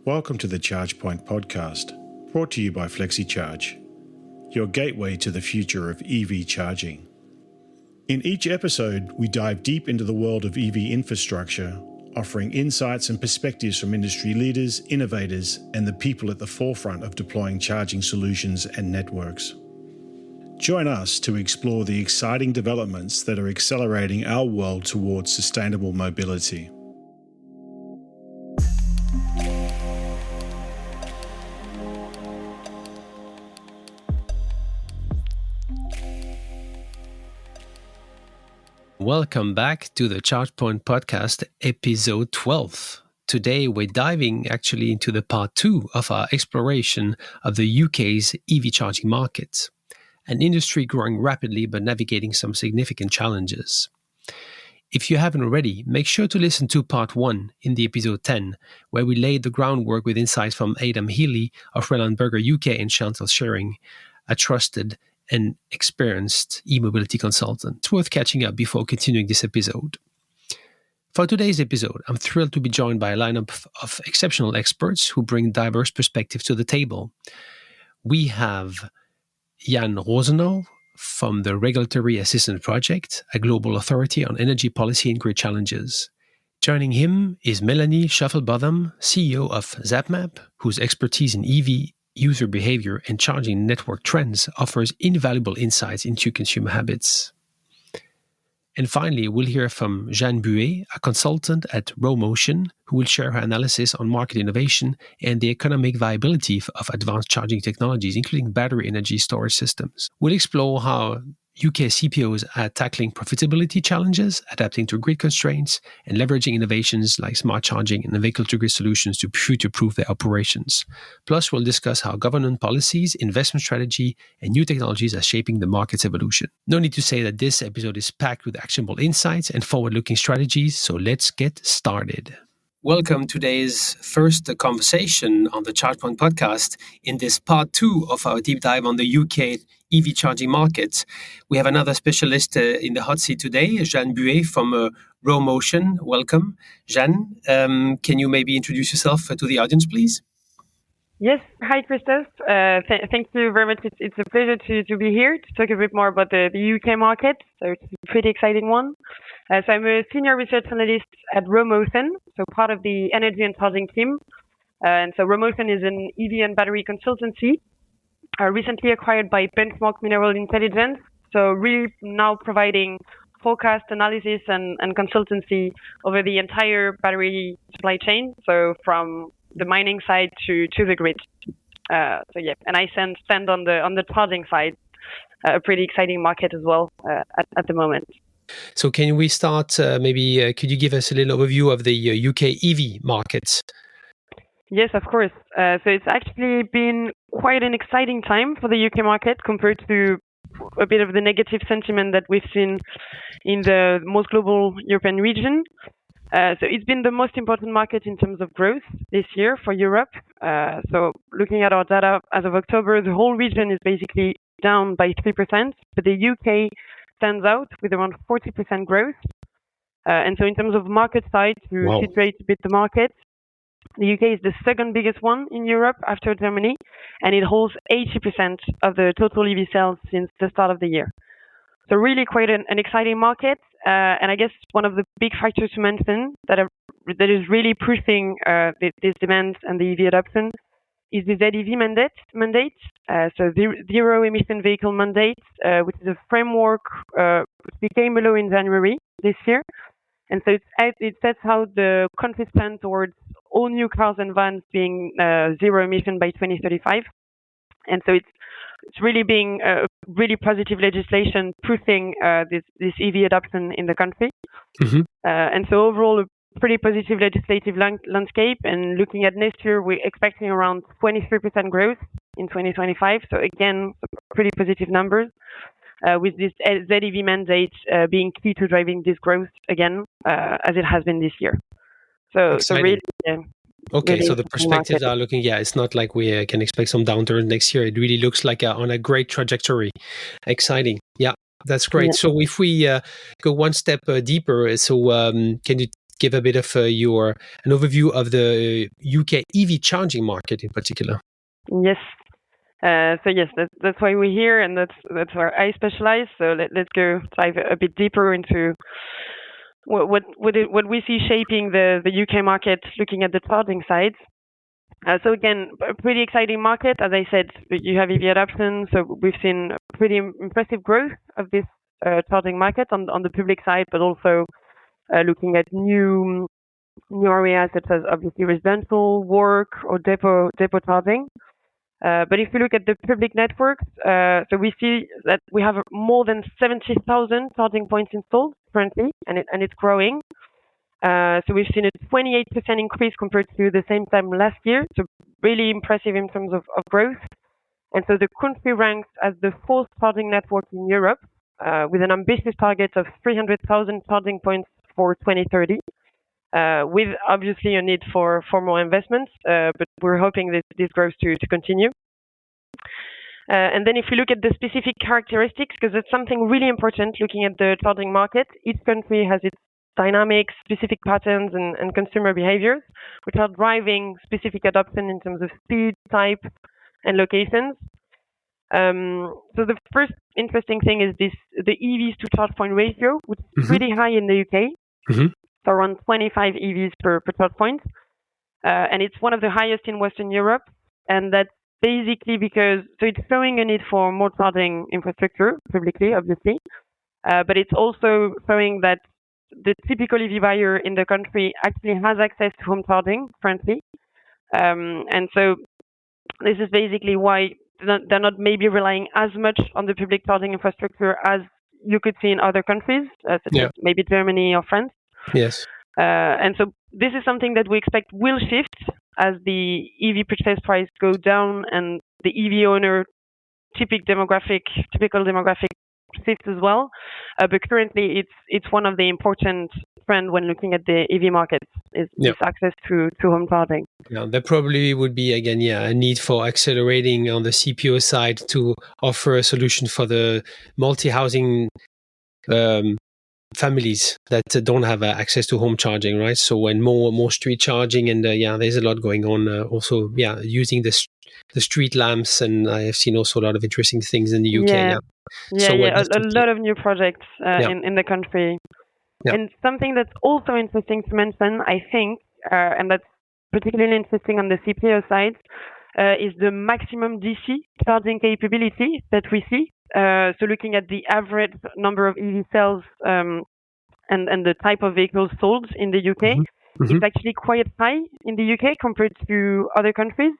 Welcome to the ChargePoint podcast, brought to you by Flexecharge, your gateway to the future of EV charging. In each episode, we dive deep into the world of EV infrastructure, offering insights and perspectives from industry leaders, innovators, and the people at the forefront of deploying charging solutions and networks. Join us to explore the exciting developments that are accelerating our world towards sustainable mobility. Welcome back to the ChargePoint podcast, episode 12. Today, we're diving actually into the part 2 of our exploration of the UK's EV charging market, an industry growing rapidly but navigating some significant challenges. If you haven't already, make sure to listen to part 1 in the episode 10, where we laid the groundwork with insights from Adam Healy of Rellenberger UK and Chantal Schering, a trusted and experienced e-mobility consultant. It's worth catching up before continuing this episode. For today's episode, I'm thrilled to be joined by a lineup of exceptional experts who bring diverse perspectives to the table. We have Jan Rosenau from the Regulatory Assistance Project, a global authority on energy policy and grid challenges. Joining him is Melanie Schaffelbotham, CEO of Zapmap, whose expertise in EV user behavior and charging network trends offers invaluable insights into consumer habits. And finally, we'll hear from Jeanne Buet, a consultant at RowMotion, who will share her analysis on market innovation and the economic viability of advanced charging technologies, including battery energy storage systems. We'll explore how UK CPOs are tackling profitability challenges, adapting to grid constraints, and leveraging innovations like smart charging and vehicle-to-grid solutions to future-proof their operations. Plus, we'll discuss how government policies, investment strategy, and new technologies are shaping the market's evolution. No need to say that this episode is packed with actionable insights and forward-looking strategies, so let's get started. Welcome to today's first conversation on the ChargePoint podcast in this part 2 of our deep dive on the UK EV charging market. We have another specialist in the hot seat today, Jeanne Buet from RowMotion. Welcome. Jeanne, can you maybe introduce yourself to the audience, please? Yes. Hi, Christophe. Thank you very much. It's a pleasure to be here to talk a bit more about the UK market. So it's a pretty exciting one. So I'm a senior research analyst at RowMotion, so part of the energy and charging team. And so RowMotion is an EV and battery consultancy, recently acquired by Benchmark Mineral Intelligence. So really now providing forecast analysis and consultancy over the entire battery supply chain. So from the mining side to the grid. And I stand on the charging side, a pretty exciting market as well at the moment. So can we start, could you give us a little overview of the UK EV market? Yes, of course. So it's actually been quite an exciting time for the UK market compared to a bit of the negative sentiment that we've seen in the most global European region. So it's been the most important market in terms of growth this year for Europe. So looking at our data as of October, the whole region is basically down by 3%, but the UK stands out with around 40% growth. And so in terms of market size, to situate a bit the market, the UK is the second biggest one in Europe after Germany, and it holds 80% of the total EV sales since the start of the year. So really quite an exciting market. And I guess one of the big factors to mention that is really pushing this demand and the EV adoption is the ZEV mandate. So the zero emission vehicle mandate, which is a framework which became a law in January this year. And so it sets out the country's plan towards all new cars and vans being zero emission by 2035. And so it's really being a really positive legislation pushing this EV adoption in the country. Mm-hmm. And so overall, a pretty positive legislative landscape. And looking at next year, we're expecting around 23% growth in 2025. So again, pretty positive numbers, with this ZEV mandate being key to driving this growth again, as it has been this year. So really... Okay, so the perspectives are looking, it's not like we can expect some downturn next year. It really looks like on a great trajectory. Exciting. Yeah, that's great. Yeah. So if we go one step deeper, can you give a bit of an overview of the UK EV charging market in particular. Yes. So yes, that's why we're here, and that's where I specialize. So let's go dive a bit deeper into what we see shaping the UK market, looking at the charging side. So again, a pretty exciting market. As I said, you have EV adoption, so we've seen pretty impressive growth of this charging market on the public side, but also looking at new areas such as obviously residential, work, or depot charging. But if we look at the public networks, so we see that we have more than 70,000 charging points installed currently, and it's growing. So we've seen a 28% increase compared to the same time last year. So really impressive in terms of growth. And so the country ranks as the fourth charging network in Europe, with an ambitious target of 300,000 charging points for 2030. With obviously a need for more investments, but we're hoping that this grows to continue. And then if we look at the specific characteristics, because it's something really important looking at the charging market, each country has its dynamics, specific patterns, and consumer behaviors, which are driving specific adoption in terms of speed, type, and locations. So the first interesting thing is the EVs to charge point ratio, which is pretty high in the UK. So around 25 EVs per charge point. And it's one of the highest in Western Europe. And that's basically because, so it's showing a need for more charging infrastructure, publicly, obviously. But it's also showing that the typical EV buyer in the country actually has access to home charging currently. And so this is basically why they're not maybe relying as much on the public charging infrastructure as you could see in other countries, such as maybe Germany or France. Yes. And so this is something that we expect will shift as the EV purchase price go down and the EV owner typical demographic shifts as well. But currently it's one of the important trends when looking at the EV market is this access to home charging. Yeah, there probably would be again, a need for accelerating on the CPO side to offer a solution for the multi-housing families that don't have access to home charging, right? So when more street charging and there's a lot going on. Also, using the street lamps, and I have seen also a lot of interesting things in the UK. A lot of new projects in the country. Yeah. And something that's also interesting to mention, I think, and that's particularly interesting on the CPO side, is the maximum DC charging capability that we see. So looking at the average number of EV cells and the type of vehicles sold in the UK, it's actually quite high in the UK compared to other countries.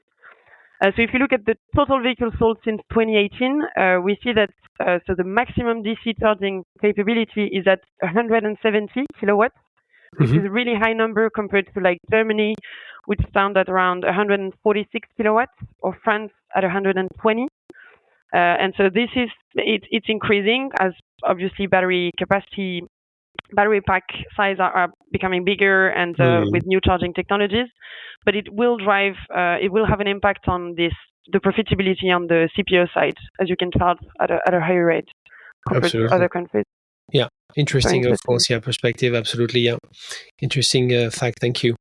So if you look at the total vehicles sold since 2018, we see that so the maximum DC charging capability is at 170 kilowatts, which is a really high number compared to like Germany, which found at around 146 kilowatts, or France at 120. And so it's increasing as obviously battery pack size are becoming bigger and with new charging technologies, but it will have an impact on the profitability on the CPO side, as you can charge at a higher rate compared to other countries. Yeah, interesting, of course. Yeah, perspective, absolutely. Yeah, interesting fact. Thank you.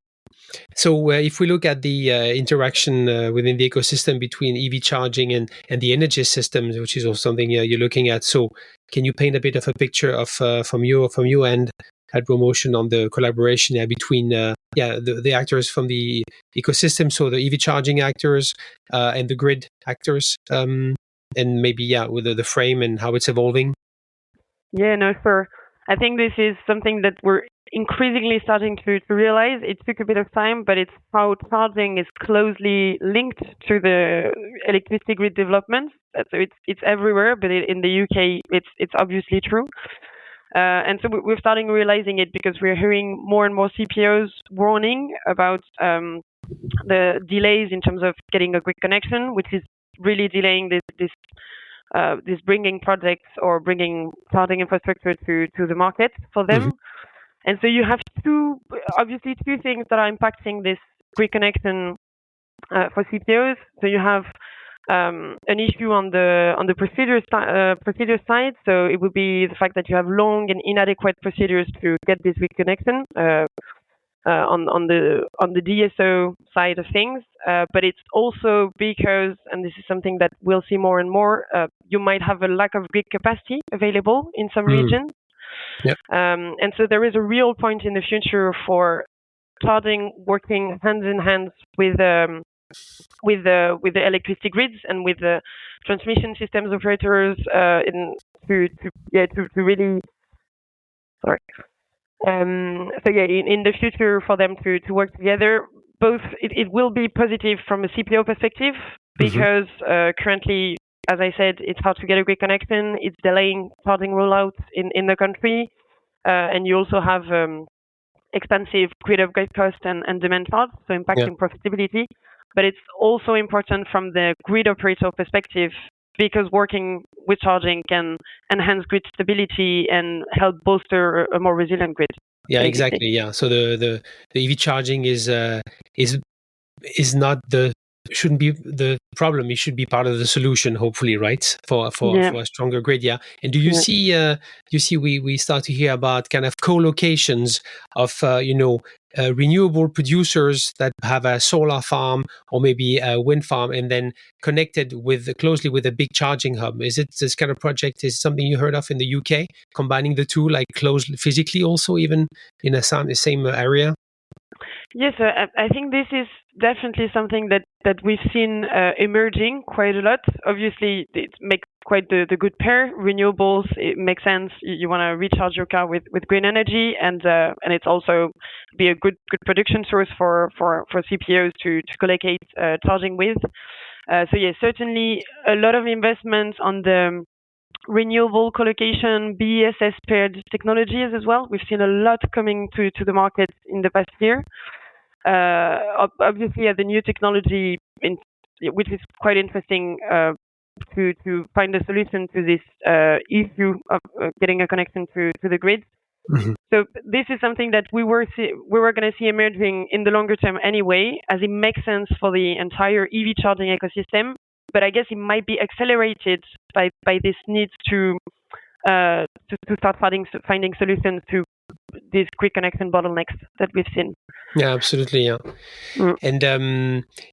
So if we look at the interaction within the ecosystem between EV charging and the energy systems, which is also something you're looking at. So can you paint a bit of a picture of from your end at Promotion on the collaboration between the actors from the ecosystem, so the EV charging actors and the grid actors, and maybe with the frame and how it's evolving? Yeah, no, sure. I think this is something that we're increasingly starting to realize. It took a bit of time, but it's how charging is closely linked to the electricity grid development. So it's everywhere, but in the UK, it's obviously true. And so we're starting realizing it because we're hearing more and more CPOs warning about the delays in terms of getting a grid connection, which is really delaying this bringing projects or bringing charging infrastructure to the market for them. And so you have two things that are impacting this grid connection for CPOs. So you have an issue on the procedure side. So it would be the fact that you have long and inadequate procedures to get this grid connection. on the DSO side of things, but it's also because, and this is something that we'll see more and more, you might have a lack of grid capacity available in some regions. Yeah. And so there is a real point in the future for charging working hand in hand with the electricity grids and with the transmission systems operators to really sorry. In the future for them to work together, both it will be positive from a CPO perspective because currently, as I said, it's hard to get a grid connection. It's delaying charging rollouts in the country, and you also have expensive grid upgrade cost and demand charge, so impacting profitability. But it's also important from the grid operator perspective because working with charging can enhance grid stability and help bolster a more resilient grid. Yeah, exactly. Yeah. So the EV charging is not shouldn't be the problem. It should be part of the solution, hopefully, right? For a stronger grid. Yeah. And do you see we start to hear about kind of co-locations of renewable producers that have a solar farm or maybe a wind farm and then connected closely with a big charging hub. Is it this kind of project is something you heard of in the UK, combining the two, like close physically also even in the same area? Yes, I think this is definitely something that we've seen emerging quite a lot. Obviously, it makes quite the good pair. Renewables, it makes sense. You want to recharge your car with green energy, and it's also be a good production source for CPOs to collocate charging with. So yes, certainly a lot of investments on the renewable collocation, BESS paired technologies as well. We've seen a lot coming to the market in the past year. Obviously, the new technology, which is quite interesting to find a solution to this issue of getting a connection to the grid. Mm-hmm. So this is something that we were going to see emerging in the longer term anyway, as it makes sense for the entire EV charging ecosystem. But I guess it might be accelerated by this need to start finding solutions to these quick connection bottlenecks that we've seen. Yeah, absolutely. Yeah. And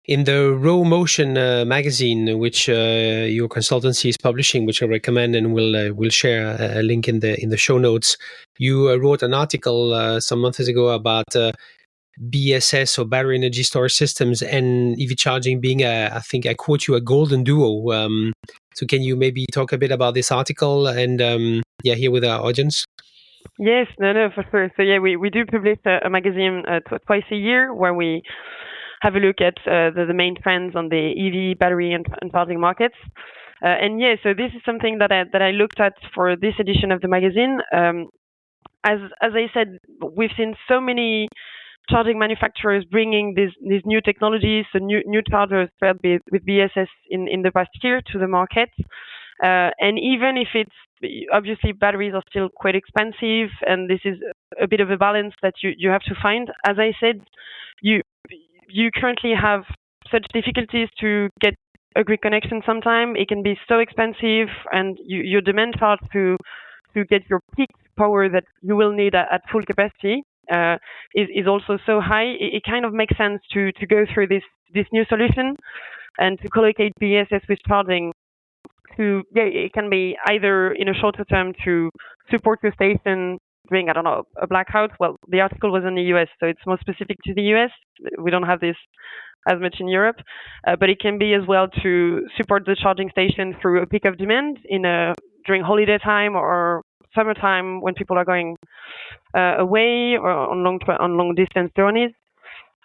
in the Raw Motion magazine, which your consultancy is publishing, which I recommend, and we'll share a link in the show notes. You wrote an article some months ago about BSS or battery energy storage systems and EV charging being I think I quote you, a golden duo. So can you maybe talk a bit about this article and here with our audience? Yes, no, for sure. So we do publish a magazine twice a year where we have a look at the main trends on the EV battery and charging markets. So this is something that I looked at for this edition of the magazine. As I said, we've seen so many charging manufacturers bringing these new technologies, so new chargers paired with BSS in the past year to the market. And even if it's obviously batteries are still quite expensive, and this is a bit of a balance that you have to find. As I said, you currently have such difficulties to get a grid connection. Sometimes it can be so expensive, and your demand charge to get your peak power that you will need at full capacity is also so high. It kind of makes sense to go through this new solution and to collocate BSS with charging. It can be either in a shorter term to support your station during, I don't know, a blackout. Well, the article was in the US, so it's more specific to the US. We don't have this as much in Europe, but it can be as well to support the charging station through a peak of demand during holiday time or summertime when people are going away or on long distance journeys,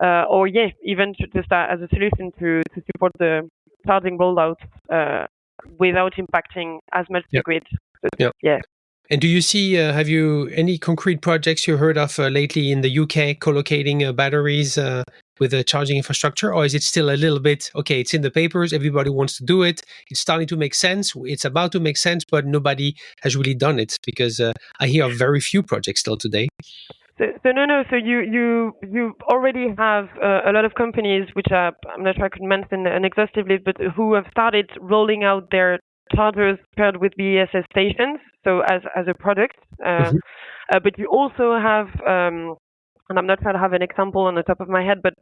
even to just as a solution to support the charging rollout without impacting as much the grid. Yeah. And do you see, have you any concrete projects you heard of lately in the UK co-locating batteries with a charging infrastructure? Or is it still a little bit, okay, it's in the papers, everybody wants to do it, it's starting to make sense, it's about to make sense, but nobody has really done it? Because I hear of very few projects still today. So you already have a lot of companies which are, I'm not sure I could mention an exhaustive list, but who have started rolling out their chargers paired with BESS stations, so as a product. But you also have and I'm not sure I have an example on the top of my head, but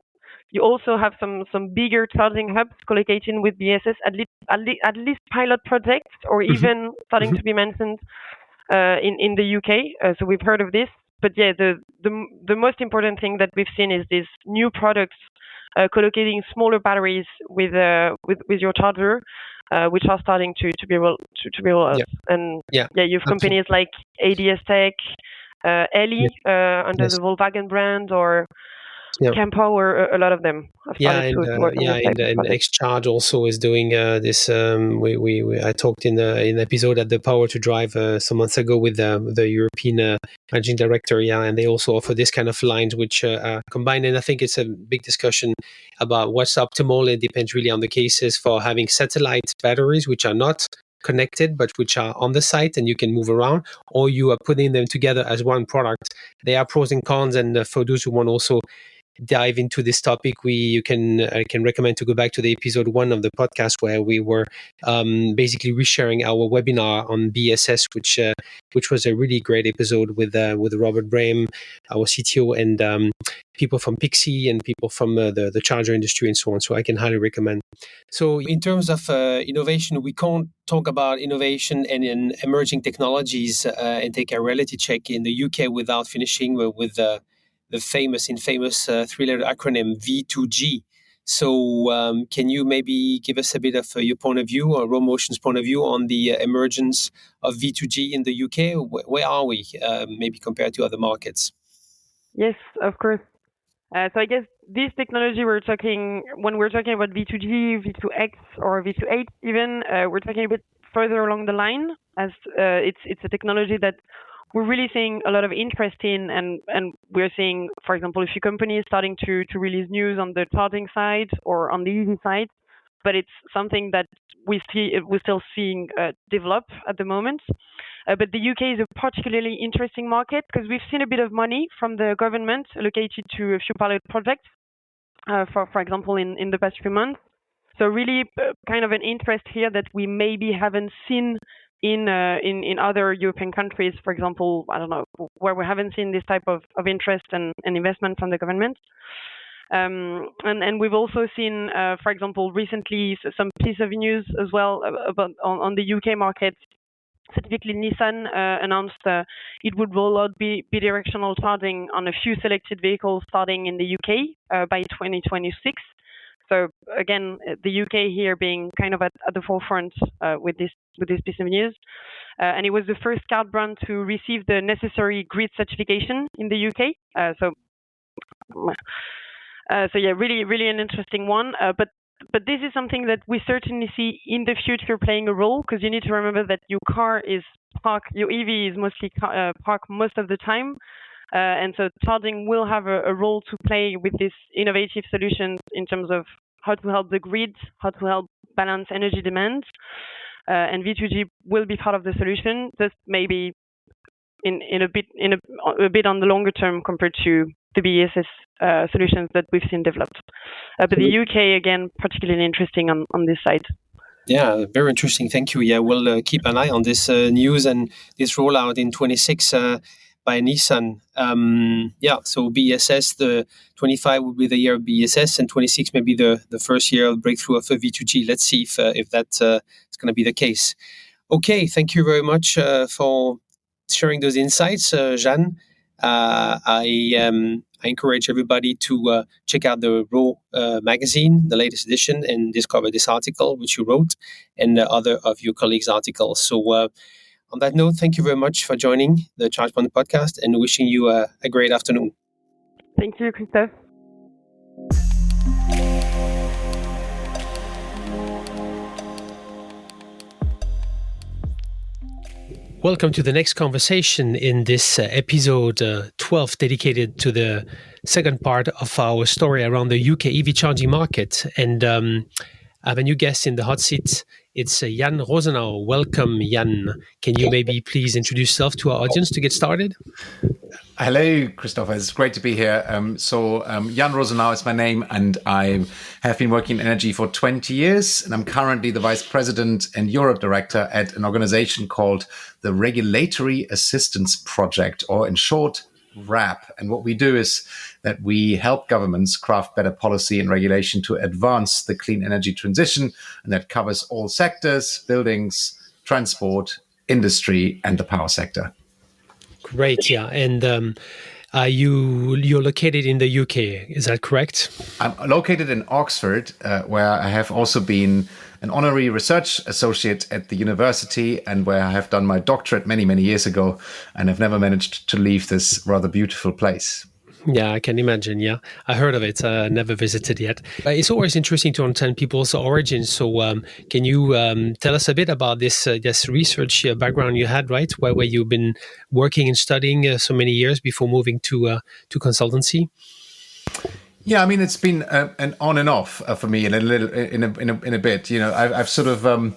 you also have some bigger charging hubs collocating with BSS, at least pilot projects, or even starting to be mentioned in the UK. So we've heard of this. But yeah, the most important thing that we've seen is these new products collocating smaller batteries with your charger, which are starting to be rolled out. And you have companies like ADS Tech, Eli under the Volkswagen brand, or Campower, a lot of them have started to work on this. And Xcharge also is doing this. I talked in an episode at the Power to Drive some months ago with the European managing director, and they also offer this kind of lines which combine. And I think it's a big discussion about what's optimal. It depends really on the cases for having satellite batteries, which are not connected but which are on the site and you can move around, or you are putting them together as one product. There are pros and cons, and for those who want also dive into this topic, I can recommend to go back to the episode 1 of the podcast where we were basically resharing our webinar on BSS, which was a really great episode with Robert Brame, our CTO, and people from Pixie and people from the charger industry and so on. So I can highly recommend. So in terms of innovation, we can't talk about innovation and in emerging technologies and take a reality check in the UK without finishing with the infamous three-letter acronym V2G. So can you maybe give us a bit of your point of view, or RoMotion's point of view, on the emergence of V2G in the UK? Where are we, maybe compared to other markets? Yes, of course. So I guess this technology when we're talking about V2G, V2X, or V2H even, we're talking a bit further along the line, as it's a technology that we're really seeing a lot of interest in, and we're seeing, for example, a few companies starting to release news on the charging side or on the EV side, but it's something that we're still seeing develop at the moment. But the UK is a particularly interesting market because we've seen a bit of money from the government allocated to a few pilot projects, for example, in the past few months. So really kind of an interest here that we maybe haven't seen in other European countries, for example, I don't know, where we haven't seen this type of interest and investment from the government. And we've also seen, for example, recently some piece of news as well about on the UK market. Specifically, Nissan announced it would roll out bidirectional charging on a few selected vehicles starting in the UK by 2026. So again, the UK here being kind of at the forefront with this piece of news, and it was the first car brand to receive the necessary grid certification in the UK. So yeah, really an interesting one. But this is something that we certainly see in the future playing a role, because you need to remember that your EV is mostly parked most of the time. And so charging will have a role to play with these innovative solutions in terms of how to help the grid, how to help balance energy demands. And V2G will be part of the solution, just maybe in a bit on the longer term compared to the BSS solutions that we've seen developed. But the UK, again, particularly interesting on this side. Yeah, very interesting. Thank you. Yeah, we'll keep an eye on this news and this rollout in 26 by Nissan. So BSS, the 25 will be the year of BSS, and 26 may be the first year of breakthrough of V2G. Let's see if that's going to be the case. Okay, thank you very much for sharing those insights, Jeanne. I encourage everybody to check out the Raw magazine, the latest edition, and discover this article which you wrote and other of your colleagues' articles. So on that note, thank you very much for joining the ChargePoint podcast, and wishing you a great afternoon. Thank you, Christophe. Welcome to the next conversation in this episode 12, dedicated to the second part of our story around the UK EV charging market. And I have a new guest in the hot seat. It's Jan Rosenau. Welcome, Jan. Can you maybe please introduce yourself to our audience to get started? Hello, Christopher. It's great to be here. Jan Rosenau is my name, and I have been working in energy for 20 years, and I'm currently the Vice President and Europe Director at an organization called the Regulatory Assistance Project, or in short, RAP. And what we do is that we help governments craft better policy and regulation to advance the clean energy transition. And that covers all sectors, buildings, transport, industry, and the power sector. Great, yeah. And you're located in the UK, is that correct? I'm located in Oxford, where I have also been an honorary research associate at the university and where I have done my doctorate many, many years ago, and I've never managed to leave this rather beautiful place. Yeah, I can imagine. Yeah, I heard of it. Never visited yet. It's always interesting to understand people's origins. So, can you tell us a bit about this research background you had, right? Where you've been working and studying so many years before moving to consultancy? Yeah, I mean, it's been an on and off for me in a bit. You know, I've sort of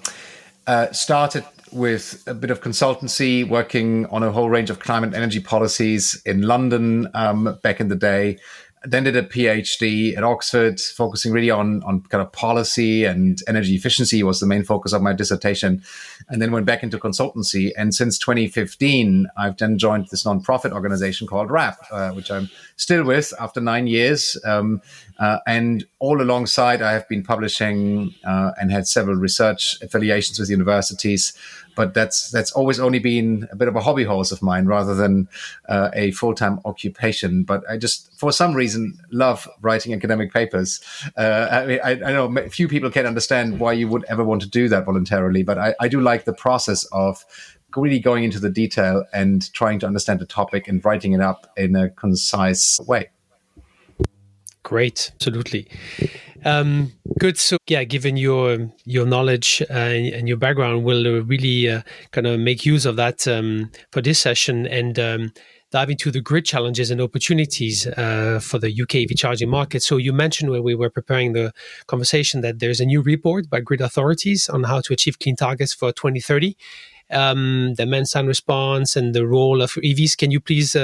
started with a bit of consultancy, working on a whole range of climate and energy policies in London back in the day. Then did a PhD at Oxford, focusing really on kind of policy, and energy efficiency was the main focus of my dissertation. And then went back into consultancy. And since 2015, I've then joined this nonprofit organization called RAP, which I'm still with after 9 years. And all alongside, I have been publishing and had several research affiliations with universities. But that's always only been a bit of a hobby horse of mine rather than a full-time occupation. But I just, for some reason, love writing academic papers. I mean, I know few people can understand why you would ever want to do that voluntarily, but I do like the process of really going into the detail and trying to understand the topic and writing it up in a concise way. Great, absolutely. Good. So, yeah, given your knowledge and your background, we'll really kind of make use of that for this session and dive into the grid challenges and opportunities for the UK EV charging market. So, you mentioned when we were preparing the conversation that there's a new report by grid authorities on how to achieve clean targets for 2030. The demand side response and the role of EVs. Can you please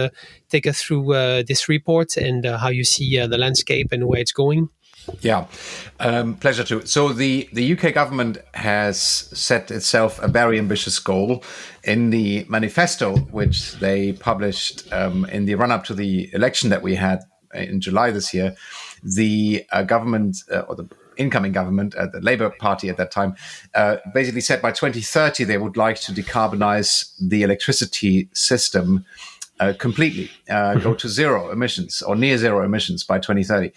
take us through this report and how you see the landscape and where it's going? Yeah, pleasure to. So the UK government has set itself a very ambitious goal in the manifesto, which they published in the run-up to the election that we had in July this year. The government, or the incoming government, the Labour Party at that time, basically said by 2030 they would like to decarbonize the electricity system completely, go to zero emissions or near zero emissions by 2030.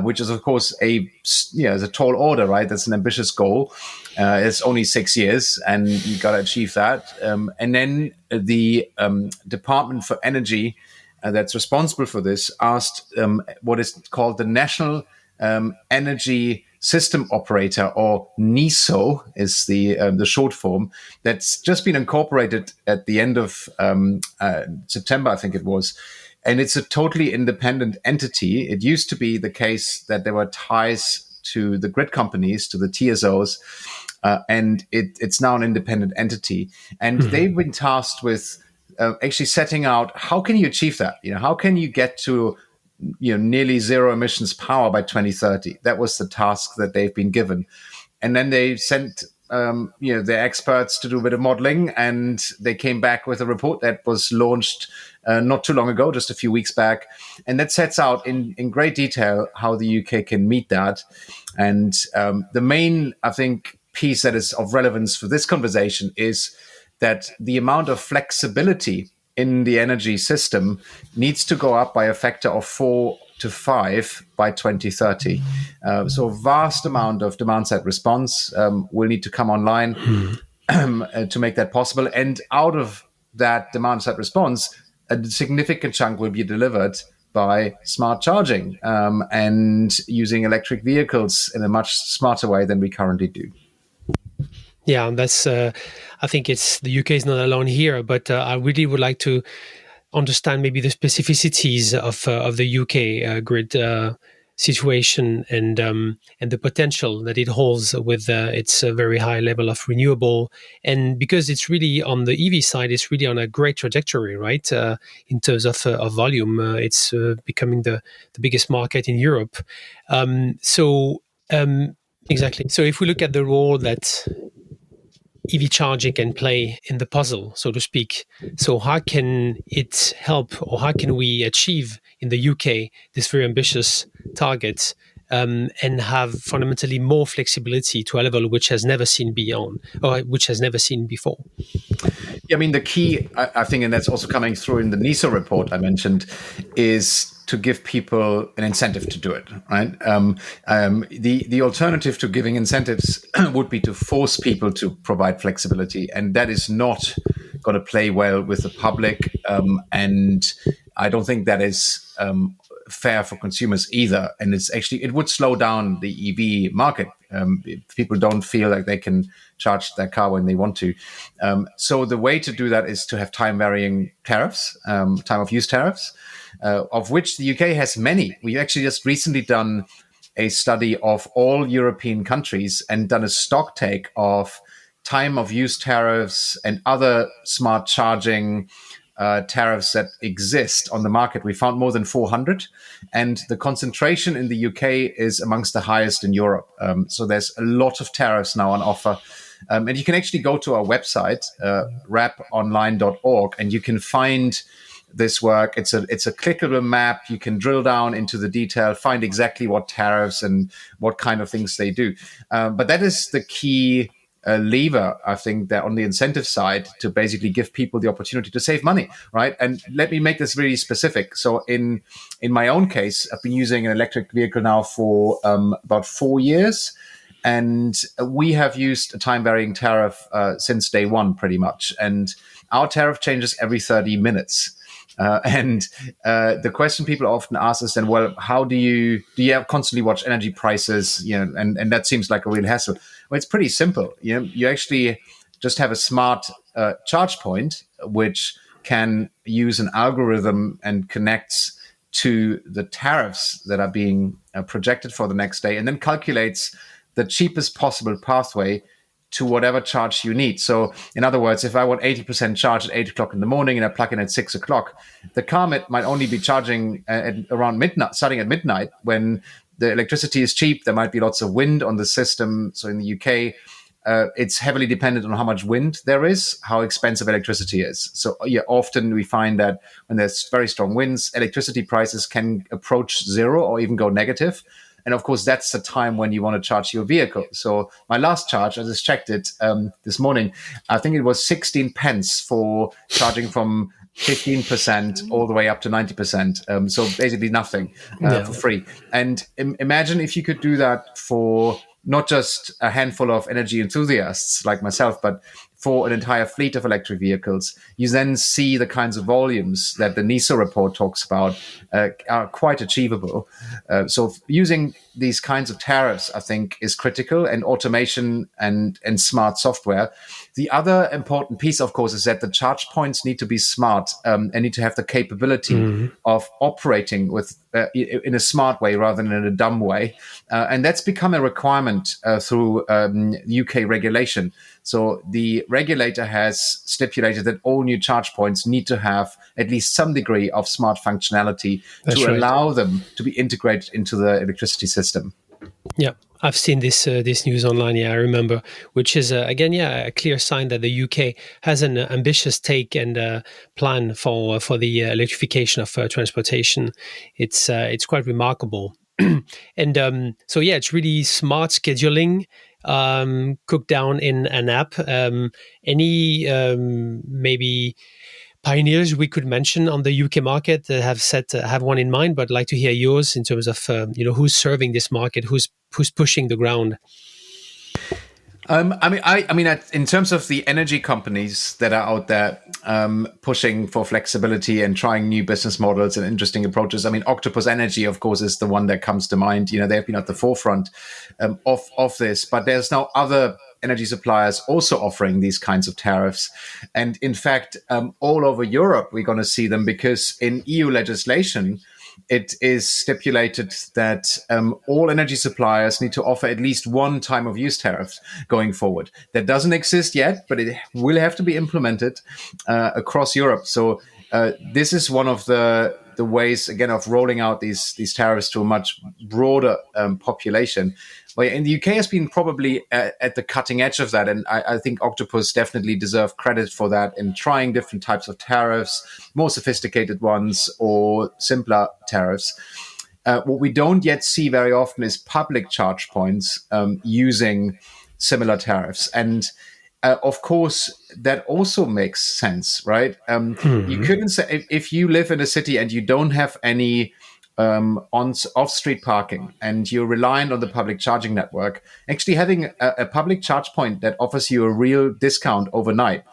Which is, of course, is a tall order, right? That's an ambitious goal. It's only 6 years, and you got to achieve that. And then the Department for Energy, that's responsible for this, asked what is called the National Energy System Operator, or NESO, is the short form. That's just been incorporated at the end of September, I think it was. And it's a totally independent entity. It used to be the case that there were ties to the grid companies, to the TSOs, and it's now an independent entity. And they've been tasked with actually setting out, how can you achieve that? You know, how can you get to nearly zero emissions power by 2030? That was the task that they've been given. And then they sent their experts to do a bit of modeling, and they came back with a report that was launched not too long ago, just a few weeks back. And that sets out in great detail how the UK can meet that. And the main, I think, piece that is of relevance for this conversation is that the amount of flexibility in the energy system needs to go up by a factor of 4 to 5 by 2030. So a vast amount of demand-side response will need to come online to make that possible. And out of that demand-side response, a significant chunk will be delivered by smart charging and using electric vehicles in a much smarter way than we currently do. Yeah, that's. I think it's the UK is not alone here, but I really would like to understand maybe the specificities of the UK grid situation and the potential that it holds with its very high level of renewable, and because it's really on the EV side, it's really on a great trajectory, right? In terms of volume, it's becoming the biggest market in Europe. Exactly. So if we look at the role that EV charging can play in the puzzle, so to speak. So how can it help, or how can we achieve in the UK this very ambitious target, and have fundamentally more flexibility to a level which has never seen beyond, or which has never seen before? Yeah, I mean, the key, I think, and that's also coming through in the NISO report I mentioned, is to give people an incentive to do it, right? The alternative to giving incentives would be to force people to provide flexibility, and that is not going to play well with the public. And I don't think that is fair for consumers either. And it would slow down the EV market. People don't feel like they can charge their car when they want to. So the way to do that is to have time varying tariffs, time of use tariffs, of which the UK has many. We actually just recently done a study of all European countries and done a stock take of time of use tariffs and other smart charging tariffs that exist on the market. We found more than 400, and the concentration in the UK is amongst the highest in Europe. So there's a lot of tariffs now on offer. And you can actually go to our website, raponline.org, and you can find this work. It's a clickable map. You can drill down into the detail, find exactly what tariffs and what kind of things they do. But that is the key lever, I think, that on the incentive side, to basically give people the opportunity to save money, right? And let me make this really specific. So in my own case, I've been using an electric vehicle now for about 4 years. And we have used a time varying tariff since day one, pretty much. And our tariff changes every 30 minutes. And the question people often ask is then, well, how do you constantly watch energy prices? And that seems like a real hassle. Well, it's pretty simple. You actually just have a smart charge point, which can use an algorithm and connects to the tariffs that are being projected for the next day, and then calculates the cheapest possible pathway to whatever charge you need. So in other words, if I want 80% charge at 8 o'clock in the morning and I plug in at 6 o'clock, the car might only be charging around midnight, starting at midnight, when the electricity is cheap. There might be lots of wind on the system. So in the UK, it's heavily dependent on how much wind there is, how expensive electricity is. So often we find that when there's very strong winds, electricity prices can approach zero or even go negative. And of course, that's the time when you want to charge your vehicle. So my last charge, I just checked it this morning, I think it was 16 pence for charging from 15% all the way up to 90%. So basically nothing for free. And imagine if you could do that for not just a handful of energy enthusiasts like myself, but for an entire fleet of electric vehicles. You then see the kinds of volumes that the NISO report talks about are quite achievable. So using these kinds of tariffs, I think, is critical, and automation and smart software. The other important piece, of course, is that the charge points need to be smart and need to have the capability of operating with in a smart way rather than in a dumb way. And that's become a requirement through UK regulation. So the regulator has stipulated that all new charge points need to have at least some degree of smart functionality allow them to be integrated into the electricity system. Yeah, I've seen this news online. Yeah, I remember, which is again, a clear sign that the UK has an ambitious take and plan for the electrification of transportation. It's quite remarkable. And so it's really smart scheduling, cooked down in an app. Any maybe pioneers we could mention on the UK market that have one in mind, but I'd like to hear yours in terms of who's serving this market, who's pushing the ground. I mean, in terms of the energy companies that are out there pushing for flexibility and trying new business models and interesting approaches, I mean, Octopus Energy, of course, is the one that comes to mind. They've been at the forefront of this, but there's now other energy suppliers also offering these kinds of tariffs. And in fact, all over Europe, we're going to see them, because in EU legislation, it is stipulated that all energy suppliers need to offer at least one time of use tariff going forward. That doesn't exist yet, but it will have to be implemented across Europe. So this is one of the the ways again of rolling out these tariffs to a much broader population. Well, in the UK has been probably at the cutting edge of that, and I think Octopus definitely deserve credit for that in trying different types of tariffs, more sophisticated ones or simpler tariffs. What we don't yet see very often is public charge points using similar tariffs. And of course, that also makes sense, right? You couldn't say if you live in a city and you don't have any off-street parking and you're reliant on the public charging network, actually having a public charge point that offers you a real discount overnight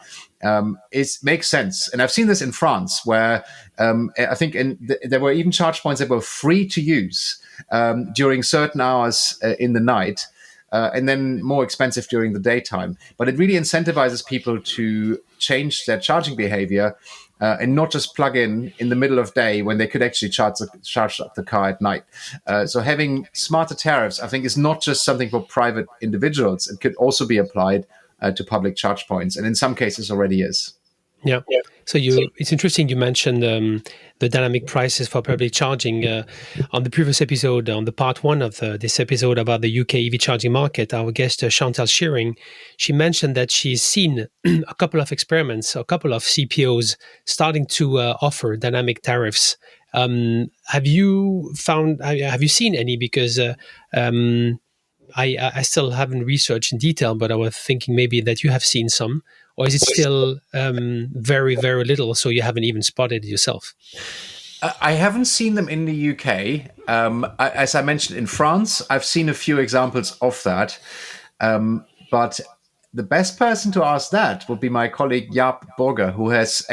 makes sense. And I've seen this in France, where I think there were even charge points that were free to use during certain hours in the night, and then more expensive during the daytime. But it really incentivizes people to change their charging behavior and not just plug in the middle of day when they could actually charge up the car at night. So having smarter tariffs, I think, is not just something for private individuals. It could also be applied to public charge points, and in some cases already is. Yeah. So it's interesting you mentioned the dynamic prices for public charging. On the previous episode, on the part one of this episode about the UK EV charging market, our guest Chantal Shearing, she mentioned that she's seen a couple of experiments, a couple of CPOs starting to offer dynamic tariffs. Have you seen any? Because I still haven't researched in detail, but I was thinking maybe that you have seen some, or is it still very, very little, so you haven't even spotted it yourself? I haven't seen them in the UK. As I mentioned, in France, I've seen a few examples of that. But the best person to ask that would be my colleague Jaap Borger, who has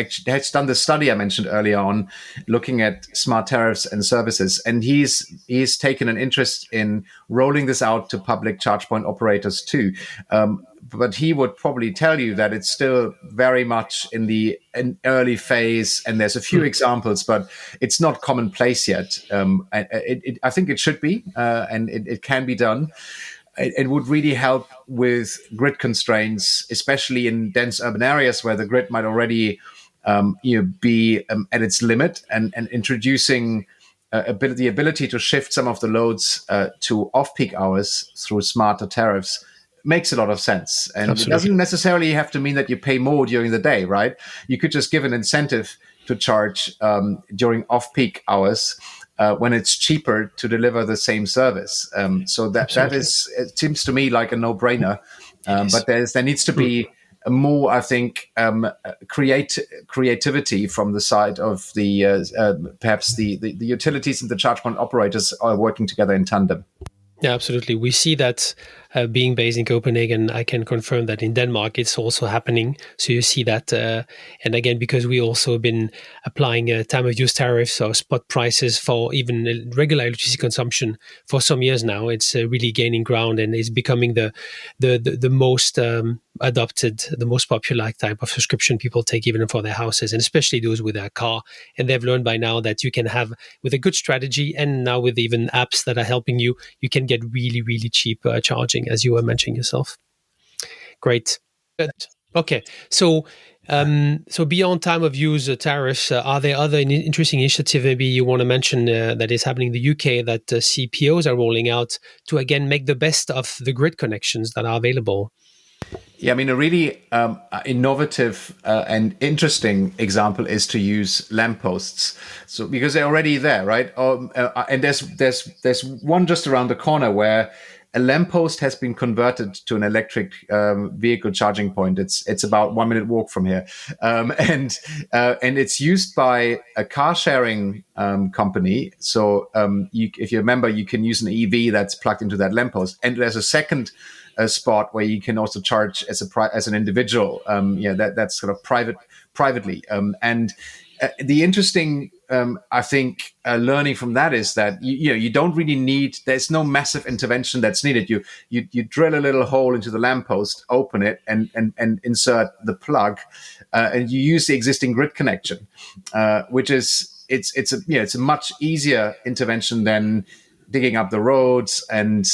done the study I mentioned earlier on, looking at smart tariffs and services. And he's taken an interest in rolling this out to public charge point operators too. But he would probably tell you that it's still very much in early phase, and there's a few examples, but it's not commonplace yet. I think it should be, and it can be done. It would really help with grid constraints, especially in dense urban areas where the grid might already be at its limit, and introducing the ability to shift some of the loads to off-peak hours through smarter tariffs makes a lot of sense. And Absolutely. It doesn't necessarily have to mean that you pay more during the day, right? You could just give an incentive to charge during off-peak hours when it's cheaper to deliver the same service. So that is, it seems to me like a no-brainer. But there needs to be more, I think, creativity from the side of the perhaps the utilities and the charge point operators are working together in tandem. Yeah, absolutely. We see that being based in Copenhagen, I can confirm that in Denmark, it's also happening. So you see that. And again, because we also been applying time of use tariffs or spot prices for even regular electricity consumption for some years now, it's really gaining ground and is becoming the most adopted, the most popular type of subscription people take even for their houses, and especially those with their car. And they've learned by now that you can have, with a good strategy and now with even apps that are helping you, you can get really, really cheap charging, as you were mentioning yourself. Great. Good. Okay. So beyond time of use tariffs, are there other interesting initiatives maybe you want to mention that is happening in the UK that CPOs are rolling out to, again, make the best of the grid connections that are available? Yeah, I mean, a really innovative and interesting example is to use lampposts. So because they're already there, right? And there's one just around the corner where a lamppost has been converted to an electric vehicle charging point. It's about 1 minute walk from here, and it's used by a car sharing company. So if you remember, you can use an EV that's plugged into that lamppost, and there's a second spot where you can also charge as an individual. That's sort of privately. And the interesting, I think, learning from that is that you don't really need. There's no massive intervention that's needed. You drill a little hole into the lamppost, open it, and insert the plug, and you use the existing grid connection, which is it's a much easier intervention than digging up the roads and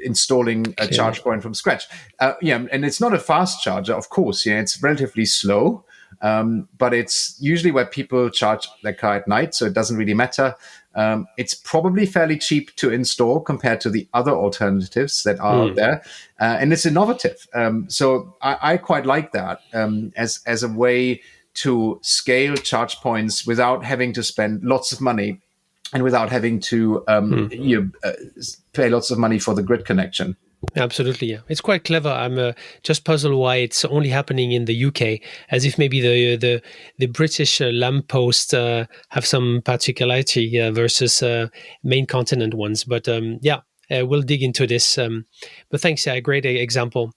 installing a charge point from scratch. And it's not a fast charger, of course. It's relatively slow, But it's usually where people charge their car at night, so it doesn't really matter. It's probably fairly cheap to install compared to the other alternatives that are out there, and it's innovative. So I quite like that as a way to scale charge points without having to spend lots of money and without having to pay lots of money for the grid connection. Absolutely, yeah. It's quite clever. I'm just puzzled why it's only happening in the UK, as if maybe the British lampposts have some particularity versus main continent ones. But we'll dig into this. But thanks, yeah, great example.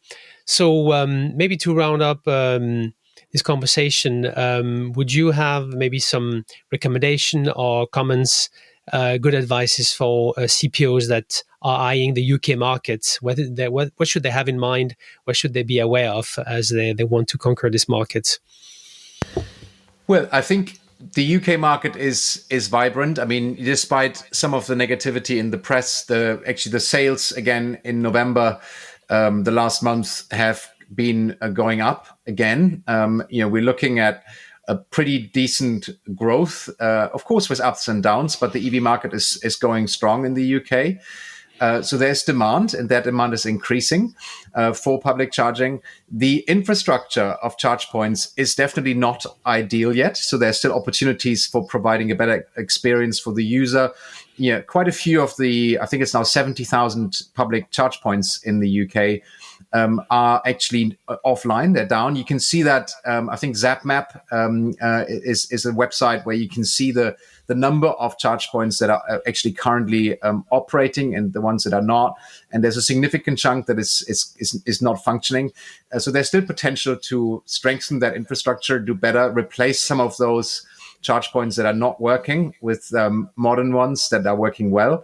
So maybe to round up this conversation, would you have maybe some recommendation or comments, good advices for CPOs that are eyeing the UK market? What should they have in mind? What should they be aware of as they want to conquer this market? Well, I think the UK market is vibrant. I mean, despite some of the negativity in the press, the sales again in November, the last month, have been going up again. We're looking at a pretty decent growth, of course, with ups and downs, but the EV market is going strong in the UK. So there's demand, and that demand is increasing for public charging. The infrastructure of charge points is definitely not ideal yet. So there's still opportunities for providing a better experience for the user. Yeah, quite a few of I think it's now 70,000 public charge points in the UK are actually offline. They're down. You can see that. I think Zapmap is a website where you can see the number of charge points that are actually currently operating and the ones that are not. And there's a significant chunk that is not functioning. So there's still potential to strengthen that infrastructure, do better, replace some of those charge points that are not working with modern ones that are working well.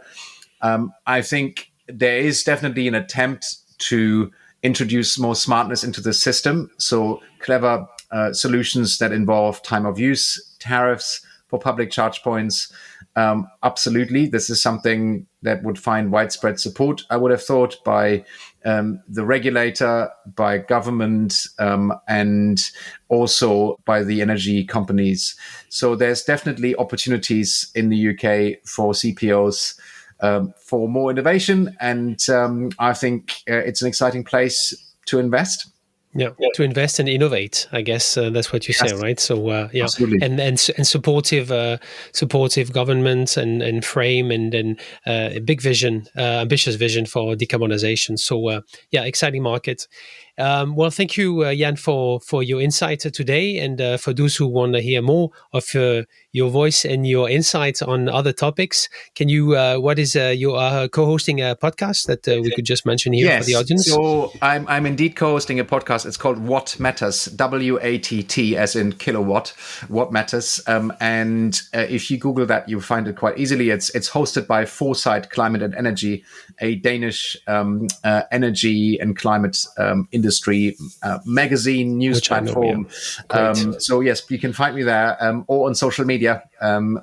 I think there is definitely an attempt to introduce more smartness into the system. So clever solutions that involve time of use, tariffs for public charge points. Absolutely. This is something that would find widespread support, I would have thought, by the regulator, by government, and also by the energy companies. So there's definitely opportunities in the UK for CPOs for more innovation. And I think it's an exciting place to invest. Yeah, to invest and innovate, I guess that's what you say, right? So Absolutely. and supportive government and frame and a big vision, ambitious vision for decarbonization. So exciting market. Well, thank you, Jan, for your insight today, and for those who want to hear more of your voice and your insights on other topics. Can you? What is you are co-hosting a podcast that we could just mention here for the audience? So I'm indeed co-hosting a podcast. It's called What Matters, WATT, as in kilowatt. What Matters, and if you Google that, you'll find it quite easily. It's hosted by Foresight Climate and Energy, a Danish energy and climate industry magazine news Which platform. So yes, you can find me there or on social media,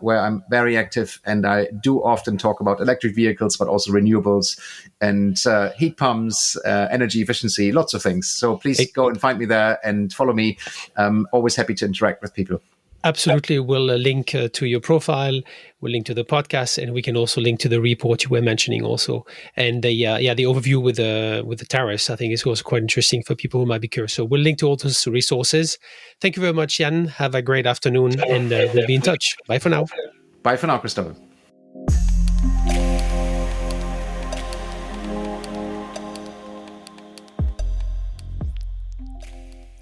where I'm very active, and I do often talk about electric vehicles, but also renewables and heat pumps, energy efficiency, lots of things. So please go and find me there and follow me. Always happy to interact with people. Absolutely. We'll link to your profile. We'll link to the podcast, and we can also link to the report you were mentioning also. And the overview with the tariffs, I think, is also quite interesting for people who might be curious. So we'll link to all those resources. Thank you very much, Jan. Have a great afternoon, and we'll be in touch. Bye for now. Bye for now, Christopher.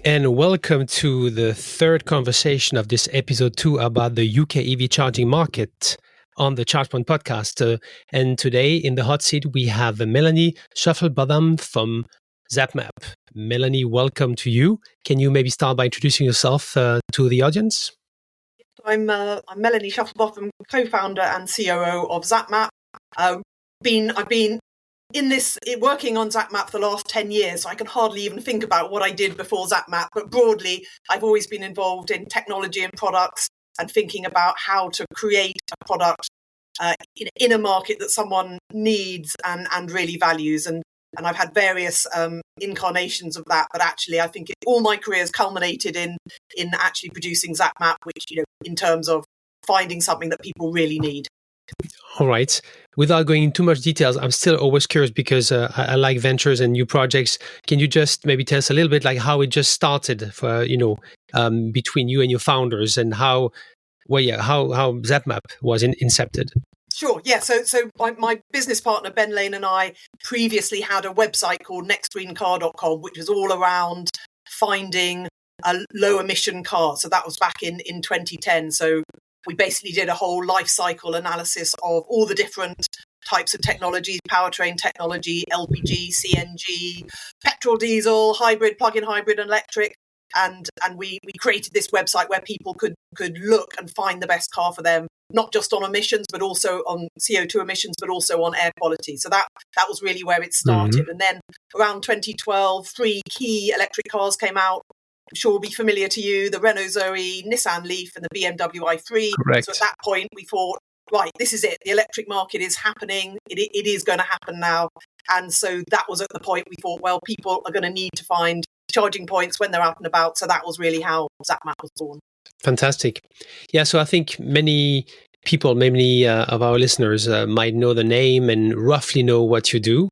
And welcome to the third conversation of this episode 2 about the UK EV charging market on the ChargePoint podcast. And today in the hot seat, we have Melanie Schaffelbadam from Zapmap. Melanie, welcome to you. Can you maybe start by introducing yourself to the audience? I'm Melanie Schaffelbadam, co-founder and COO of Zapmap. I've been working on Zapmap for the last 10 years, so I can hardly even think about what I did before Zapmap. But broadly, I've always been involved in technology and products and thinking about how to create a product in a market that someone needs and really values. And I've had various incarnations of that. But actually, I think all my career has culminated in actually producing Zapmap, which, in terms of finding something that people really need. All right. Without going into too much details, I'm still always curious because I like ventures and new projects. Can you just maybe tell us a little bit like how it just started for, between you and your founders, and how Zapmap was incepted? Sure. Yeah. So my business partner, Ben Lane, and I previously had a website called nextgreencar.com, which was all around finding a low emission car. So that was back in 2010. So we basically did a whole life cycle analysis of all the different types of technologies, powertrain technology, LPG, CNG, petrol, diesel, hybrid, plug-in hybrid, and electric. And we created this website where people could look and find the best car for them, not just on emissions, but also on CO2 emissions, but also on air quality. So that was really where it started. Mm-hmm. And then around 2012, 3 key electric cars came out. I'm sure will be familiar to you, the Renault Zoe, Nissan Leaf, and the BMW i3. Correct. So at that point, we thought, right, this is it. The electric market is happening. It is going to happen now. And so that was at the point we thought, well, people are going to need to find charging points when they're out and about. So that was really how Zapmap was born. Fantastic. Yeah, so I think many people, many of our listeners might know the name and roughly know what you do.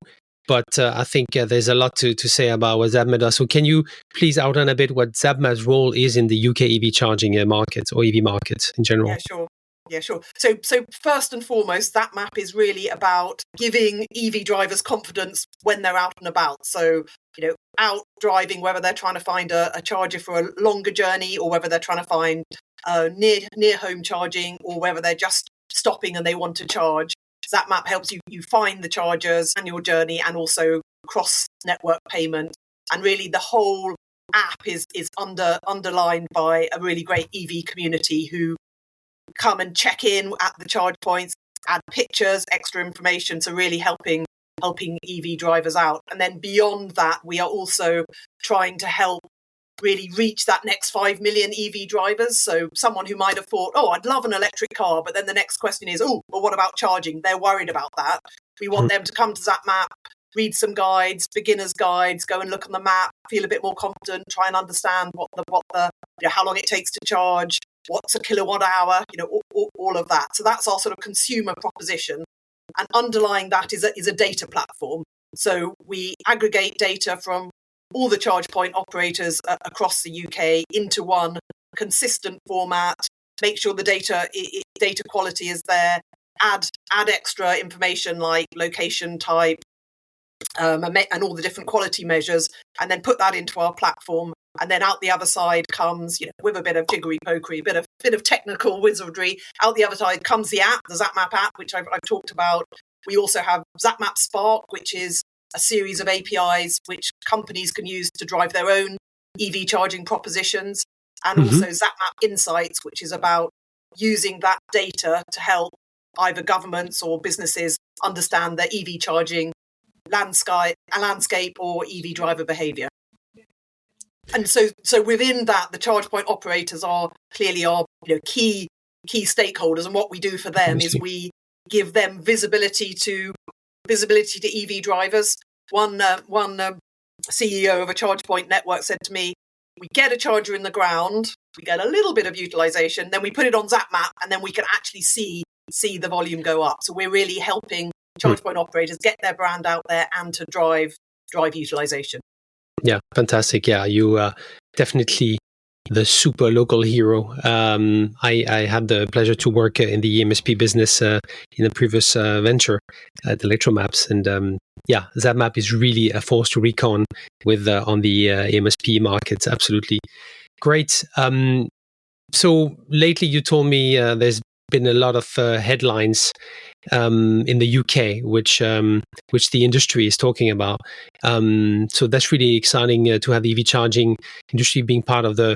But I think there's a lot to say about what Zapmap does. So can you please outline a bit what Zapmap's role is in the UK EV charging market or EV market in general? Yeah, sure. So first and foremost, Zapmap is really about giving EV drivers confidence when they're out and about. So, out driving, whether they're trying to find a charger for a longer journey, or whether they're trying to find near home charging, or whether they're just stopping and they want to charge. Zapmap helps you find the chargers and your journey, and also cross network payment. And really the whole app is underlined by a really great EV community who come and check in at the charge points, add pictures, extra information, so really helping EV drivers out. And then beyond that, we are also trying to help really reach that next 5 million EV drivers. So someone who might have thought, oh, I'd love an electric car, but then the next question is, oh, well, what about charging? They're worried about that. We want them to come to Zapmap, read some guides, beginners guides, go and look on the map, feel a bit more confident, try and understand what the how long it takes to charge, what's a kilowatt hour, all of that. So that's our sort of consumer proposition. And underlying that is a data platform. So we aggregate data from all the charge point operators across the UK into one consistent format, make sure the data quality is there, add extra information like location type, and all the different quality measures, and then put that into our platform. And then out the other side comes, with a bit of jiggery pokery, a bit of technical wizardry. Out the other side comes the app, the Zapmap app, which I've talked about. We also have Zapmap Spark, which is a series of APIs which companies can use to drive their own EV charging propositions, and also Zapmap Insights, which is about using that data to help either governments or businesses understand their EV charging landscape or EV driver behavior. And so within that, the charge point operators are clearly our key stakeholders, and what we do for them is we give them visibility to EV drivers. One CEO of a charge point network said to me, we get a charger in the ground, we get a little bit of utilization, then we put it on Zapmap, and then we can actually see the volume go up. So we're really helping charge point operators get their brand out there and to drive utilization. Yeah, fantastic. Yeah, you definitely the super local hero. I had the pleasure to work in the EMSP business in a previous venture at Electromaps, and Zapmap is really a force to reckon with on the EMSP markets. Absolutely great. So lately, you told me there's been a lot of headlines in the UK, which the industry is talking about. So that's really exciting to have the EV charging industry being part of the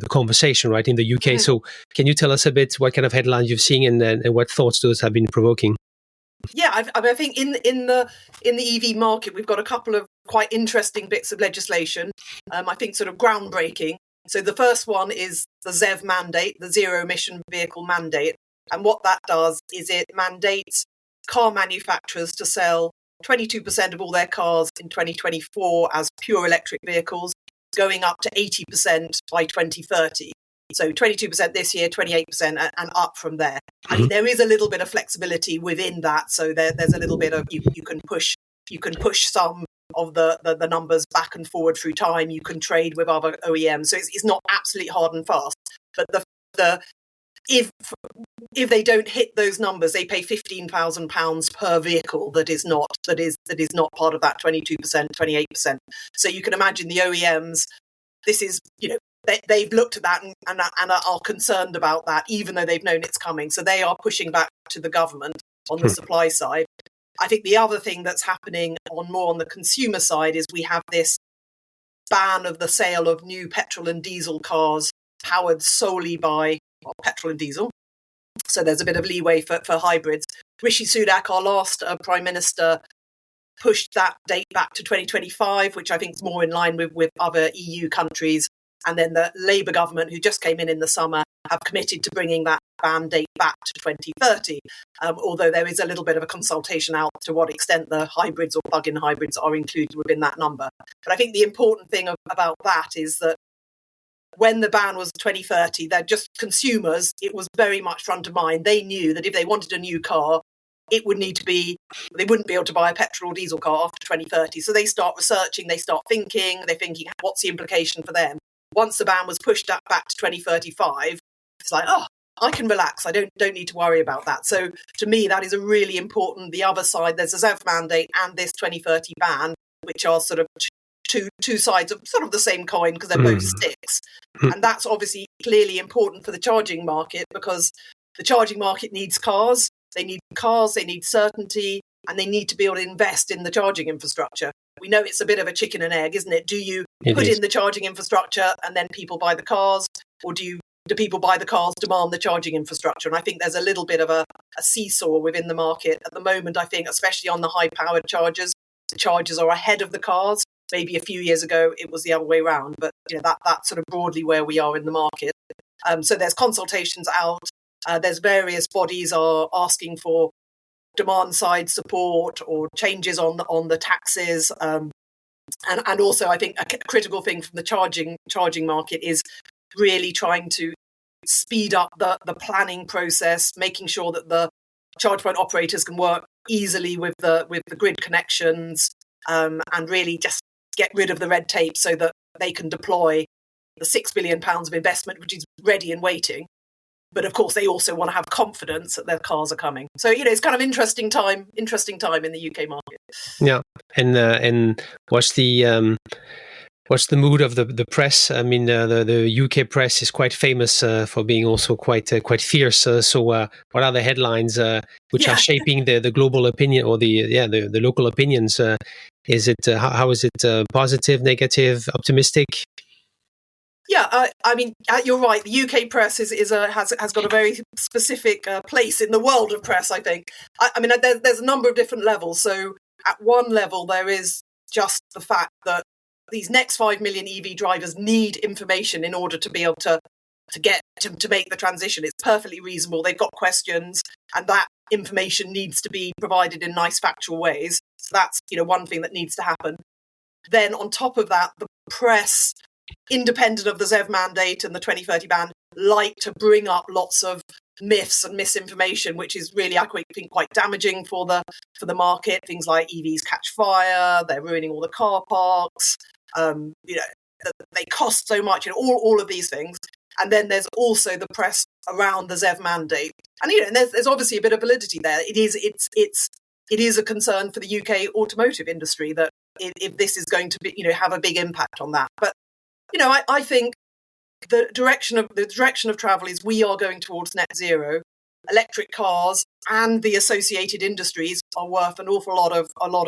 conversation, right, in the UK. Mm-hmm. So can you tell us a bit what kind of headlines you've seen and what thoughts those have been provoking? Yeah, I think in the EV market, we've got a couple of quite interesting bits of legislation. I think sort of groundbreaking. So the first one is the ZEV mandate, the zero emission vehicle mandate. And what that does is it mandates car manufacturers to sell 22% of all their cars in 2024 as pure electric vehicles, going up to 80% by 2030. So 22% this year, 28% and up from there. I mean, there is a little bit of flexibility within that. So there's a little bit of, you can push some of the numbers back and forward through time. You can trade with other OEMs. So it's not absolutely hard and fast. But if they don't hit those numbers, they pay £15,000 per vehicle that is not part of that 22%, 28%. So you can imagine the OEMs, this is, they've looked at that and are concerned about that, even though they've known it's coming. So they are pushing back to the government on the supply side. I think the other thing that's happening more on the consumer side is we have this ban of the sale of new petrol and diesel cars powered solely by petrol and diesel. So there's a bit of leeway for hybrids. Rishi Sunak, our last Prime Minister, pushed that date back to 2025, which I think is more in line with other EU countries. And then the Labour government, who just came in the summer, have committed to bringing that ban date back to 2030, although there is a little bit of a consultation out to what extent the hybrids or plug-in hybrids are included within that number. But I think the important thing about that is that when the ban was 2030, they're just consumers. It was very much front of mind. They knew that if they wanted a new car, they wouldn't be able to buy a petrol or diesel car after 2030. So they start researching, they start thinking, what's the implication for them? Once the ban was pushed back to 2035, it's like, oh, I can relax. I don't need to worry about that. So to me, that is a really important, the other side, there's a ZEV mandate and this 2030 ban, which are sort of two sides of sort of the same coin because they're both sticks. And that's obviously clearly important for the charging market because the charging market needs cars. They need certainty, and they need to be able to invest in the charging infrastructure. We know it's a bit of a chicken and egg, isn't it? Do you put in the charging infrastructure and then people buy the cars, or do people buy the cars, demand the charging infrastructure? And I think there's a little bit of a seesaw within the market at the moment. I think, especially on the high-powered chargers, the chargers are ahead of the cars. Maybe a few years ago it was the other way around, but that's sort of broadly where we are in the market. So there's consultations out. There's various bodies are asking for demand side support or changes on the taxes. And also, I think a critical thing from the charging market is really trying to speed up the planning process, making sure that the charge point operators can work easily with the grid connections, and really just get rid of the red tape so that they can deploy the £6 billion of investment, which is ready and waiting. But of course, they also want to have confidence that their cars are coming. So it's kind of interesting time in the UK market. Yeah, and what's the mood of the press? I mean, the UK press is quite famous for being also quite fierce. So what are the headlines which are shaping the global opinion or the local opinions? Is it how is it positive, negative, optimistic? Yeah, I mean, you're right. The UK press has got a very specific place in the world of press, I think. I mean, there's a number of different levels. So at one level, there is just the fact that these next 5 million EV drivers need information in order to be able to get to make the transition. It's perfectly reasonable. They've got questions, and that information needs to be provided in nice factual ways. So that's one thing that needs to happen. Then on top of that, the press, independent of the ZEV mandate and the 2030 ban, like to bring up lots of myths and misinformation, which is really, I think, quite damaging for the market. Things like EVs catch fire, they're ruining all the car parks, they cost so much, all of these things. And then there's also the press around the ZEV mandate, and there's obviously a bit of validity there. It is a concern for the UK automotive industry that if this is going to be have a big impact on that. But I think the direction of travel is we are going towards net zero. Electric cars and the associated industries are worth an awful lot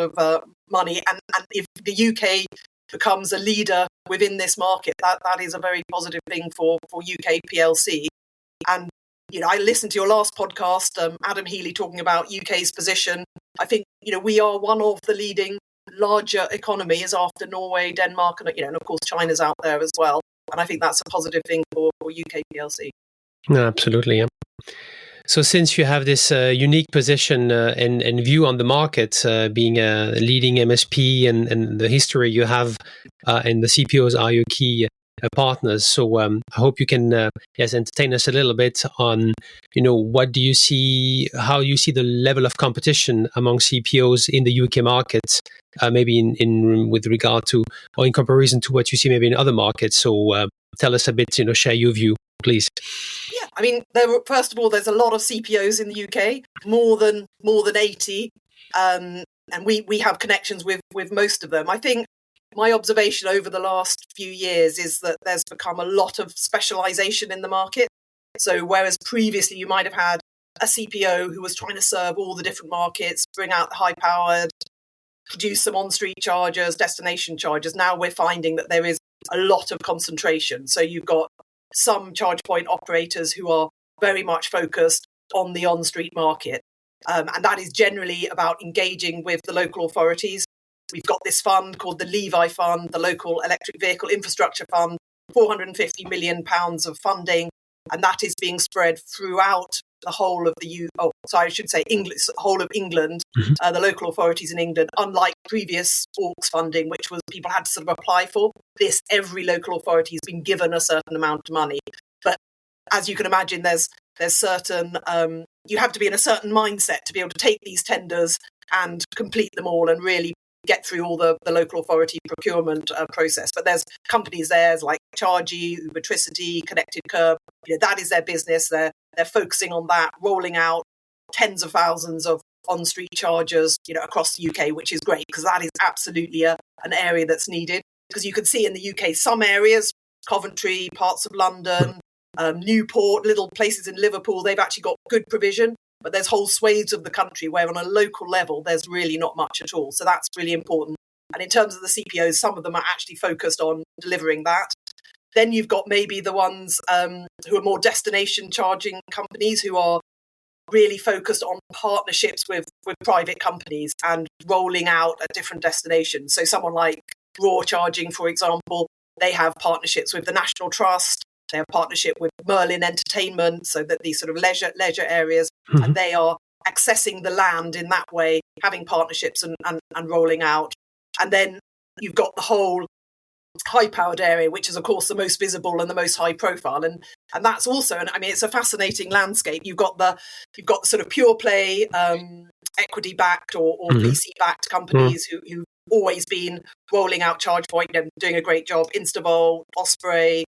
of money, and if the UK becomes a leader within this market, that is a very positive thing for UK PLC. And I listened to your last podcast, Adam Healy, talking about UK's position. I think we are one of the leading larger economies after Norway, Denmark, and of course China's out there as well. And I think that's a positive thing for UK PLC. No, absolutely. Yeah. So since you have this unique position and view on the market, being a leading MSP and the history you have, and the CPOs are your key partners. So I hope you can entertain us a little bit on, what do you see, how you see the level of competition among CPOs in the UK market, maybe in with regard to, or in comparison to what you see maybe in other markets. So tell us a bit, share your view, please. Yeah, I mean, first of all, there's a lot of CPOs in the UK, more than 80, and we have connections with most of them. I think my observation over the last few years is that there's become a lot of specialization in the market. So whereas previously you might have had a CPO who was trying to serve all the different markets, bring out the high-powered, produce some on-street chargers, destination chargers, now we're finding that there is a lot of concentration. So you've got some charge point operators who are very much focused on the on-street market. And that is generally about engaging with the local authorities. We've got this fund called the Levi Fund, the Local Electric Vehicle Infrastructure Fund, £450 million of funding, and that is being spread throughout the whole of whole of England, the local authorities in England, unlike previous AUKUS funding, which was people had to sort of apply for. This, every local authority has been given a certain amount of money. But as you can imagine, there's certain, you have to be in a certain mindset to be able to take these tenders and complete them all and really get through all the local authority procurement process. But there's companies there like Chargy, Ubertricity, Connected Curb. That is their business. They're focusing on that, rolling out tens of thousands of on-street chargers, across the UK, which is great because that is absolutely an area that's needed. Because you can see in the UK, some areas, Coventry, parts of London, Newport, little places in Liverpool, they've actually got good provision. But there's whole swathes of the country where on a local level, there's really not much at all. So that's really important. And in terms of the CPOs, some of them are actually focused on delivering that. Then you've got maybe the ones who are more destination charging companies who are really focused on partnerships with private companies and rolling out at different destinations. So someone like Raw Charging, for example, they have partnerships with the National Trust. They have partnership with Merlin Entertainment, so that these sort of leisure areas, and they are accessing the land in that way, having partnerships and rolling out. And then you've got the whole high-powered area, which is, of course, the most visible and the most high-profile, and that's also, and I mean, it's a fascinating landscape. You've got the sort of pure play, equity-backed or VC-backed companies who've always been rolling out charge point, doing a great job. Instavolt, Osprey.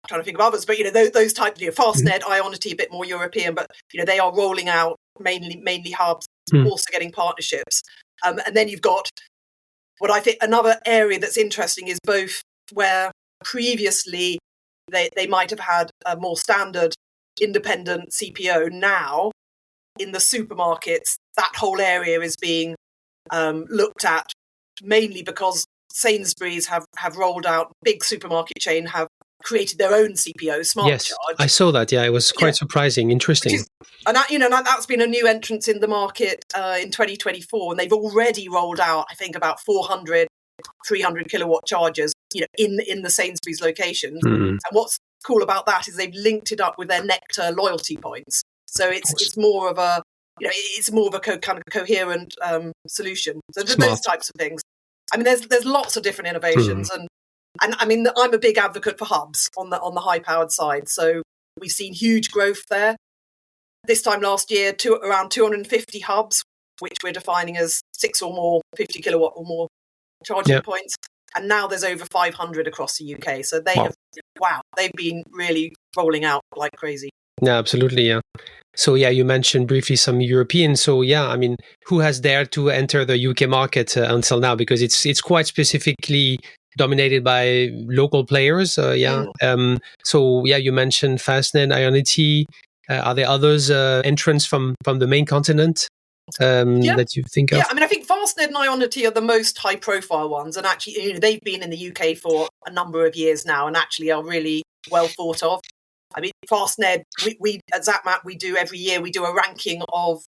Trying to think of others, but those types, Fastned, Ionity, a bit more European, but they are rolling out mainly hubs, also getting partnerships, and then you've got what I think another area that's interesting is both where previously they might have had a more standard independent CPO. Now in the supermarkets, that whole area is being looked at mainly because Sainsbury's have rolled out, big supermarket chain have created their own CPO, Smart Yes, Charge. I saw that. Yeah, it was quite surprising, interesting. That's been a new entrance in the market in 2024, and they've already rolled out, I think, about 400, 300 kilowatt chargers, in the Sainsbury's locations. And what's cool about that is they've linked it up with their Nectar loyalty points, so it's more of a kind of coherent solution. So those types of things. I mean, there's lots of different innovations, and I mean, I'm a big advocate for hubs on the high powered side. So we've seen huge growth there. This time last year, around 250 hubs, which we're defining as 6 or more 50 kilowatt or more charging points, and now there's over 500 across the UK. So they've been really rolling out like crazy. Yeah, absolutely. Yeah. So you mentioned briefly some Europeans. So I mean, who has dared to enter the UK market until now? Because it's quite specifically dominated by local players. So you mentioned Fastnet, Ionity. Are there others entrants from the main continent that you think of? Yeah, I mean, I think Fastnet and Ionity are the most high profile ones, and actually, they've been in the UK for a number of years now, and actually are really well thought of. I mean, Fastnet, we at Zapmap, every year we do a ranking of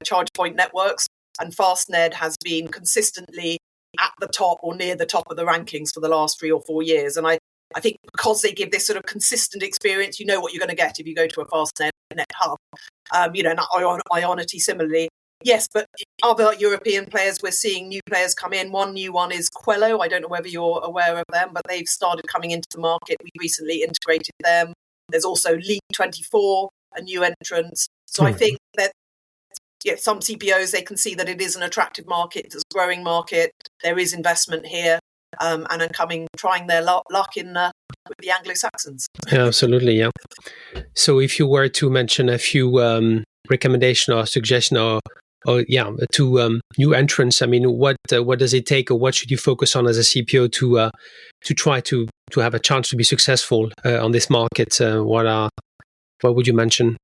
charge point networks, and Fastnet has been consistently at the top or near the top of the rankings for the last 3 or 4 years. And I I think because they give this sort of consistent experience, you know what you're going to get if you go to a Fastnet hub. And Ionity similarly. Yes, but other European players, we're seeing new players come in. One new one is Quello. I don't know whether you're aware of them, but they've started coming into the market. We recently integrated them. There's also League24, a new entrant. So I think that some CPOs, they can see that it is an attractive market, it's a growing market. There is investment here, and trying their luck in with the Anglo-Saxons. Yeah, absolutely, yeah. So if you were to mention a few recommendation or suggestion to new entrants, I mean, what does it take, or what should you focus on as a CPO to try to have a chance to be successful on this market? What would you mention?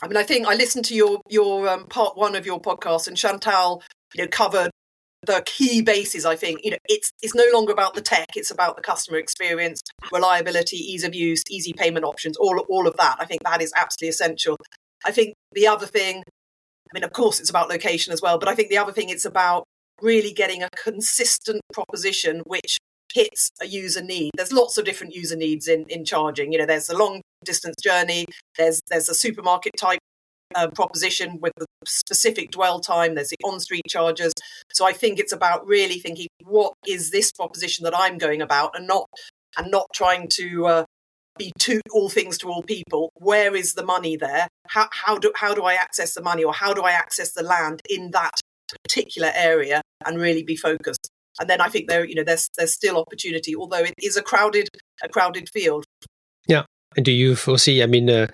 I mean, I think I listened to your part one of your podcast, and Chantal, covered the key bases. I think it's no longer about the tech; it's about the customer experience, reliability, ease of use, easy payment options, all of that. I think that is absolutely essential. I think the other thing, I mean, of course, it's about location as well, but I think the other thing, it's about really getting a consistent proposition which hits a user need. There's lots of different user needs in charging. There's a long distance journey. There's a supermarket type proposition with the specific dwell time. There's the on-street chargers. So I think it's about really thinking, what is this proposition that I'm going about, and not trying to be all things to all people. Where is the money there? How do I access the money, or how do I access the land in that particular area, and really be focused? And then I think there's still opportunity, although it is a crowded field. Yeah. And do you foresee? I mean,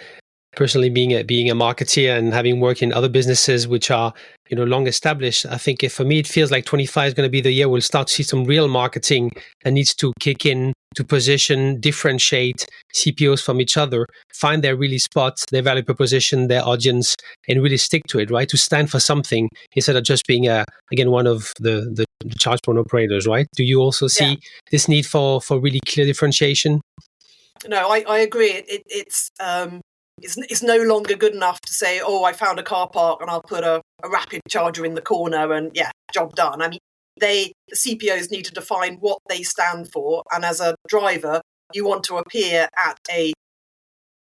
personally, being a marketeer and having worked in other businesses which are long established, I think for me it feels like 25 is going to be the year we'll start to see some real marketing that needs to kick in to position, differentiate CPOs from each other, find their really spot, their value proposition, their audience, and really stick to it, right? To stand for something instead of just being one of the charge point operators, right? Do you also see this need for really clear differentiation? No, I agree. It's no longer good enough to say, oh, I found a car park and I'll put a rapid charger in the corner and job done. I mean, the CPOs need to define what they stand for, and as a driver, you want to appear at a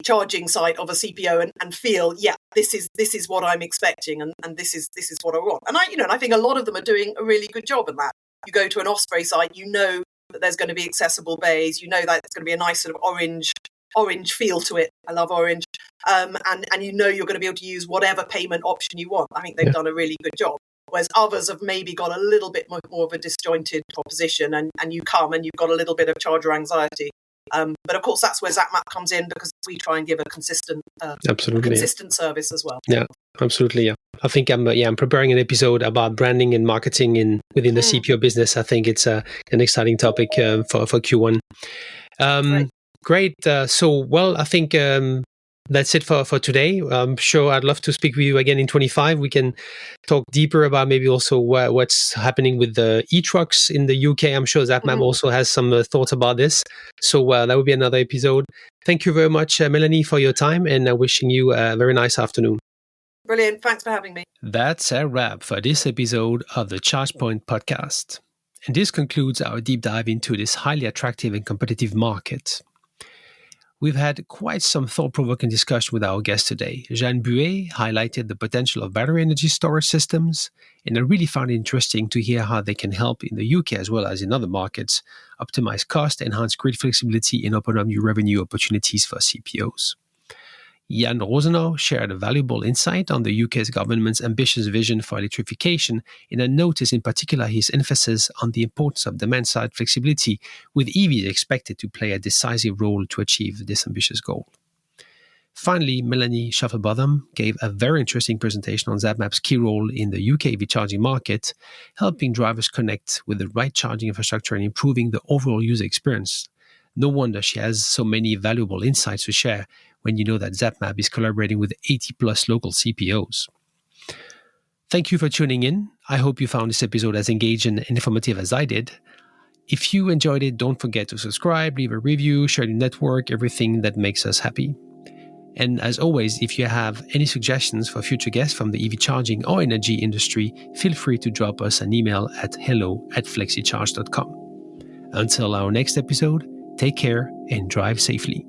charging site of a CPO and feel, this is what I'm expecting, and this is what I want. And I think a lot of them are doing a really good job in that. You go to an Osprey site, that there's going to be accessible bays, that it's going to be a nice sort of orange feel to it. I love orange. And you're going to be able to use whatever payment option you want. I think they've done a really good job. Whereas others have maybe got a little bit more of a disjointed proposition, and you come and you've got a little bit of charger anxiety. But of course, that's where Zapmap comes in, because we try and give a consistent service as well. Yeah, absolutely. Yeah, I think I'm preparing an episode about branding and marketing within the CPO business. I think it's an exciting topic for Q1. Great. I think that's it for today. I'm sure I'd love to speak with you again in 25. We can talk deeper about maybe also what's happening with the e-trucks in the UK. I'm sure Zapmap also has some thoughts about this. So that would be another episode. Thank you very much, Melanie, for your time, and wishing you a very nice afternoon. Brilliant. Thanks for having me. That's a wrap for this episode of the ChargePoint podcast. And this concludes our deep dive into this highly attractive and competitive market. We've had quite some thought-provoking discussion with our guest today. Jeanne Buet highlighted the potential of battery energy storage systems, and I really found it interesting to hear how they can help in the UK as well as in other markets optimize cost, enhance grid flexibility, and open up new revenue opportunities for CPOs. Jan Rosenau shared a valuable insight on the UK's government's ambitious vision for electrification, and I noticed in particular his emphasis on the importance of demand-side flexibility, with EVs expected to play a decisive role to achieve this ambitious goal. Finally, Melanie Schaffelbotham gave a very interesting presentation on Zapmap's key role in the UK EV charging market, helping drivers connect with the right charging infrastructure and improving the overall user experience. No wonder she has so many valuable insights to share when you know that Zapmap is collaborating with 80+ local CPOs. Thank you for tuning in. I hope you found this episode as engaging and informative as I did. If you enjoyed it, don't forget to subscribe, leave a review, share the network, everything that makes us happy. And as always, if you have any suggestions for future guests from the EV charging or energy industry, feel free to drop us an email at hello@flexecharge.com. Until our next episode, Take care and drive safely.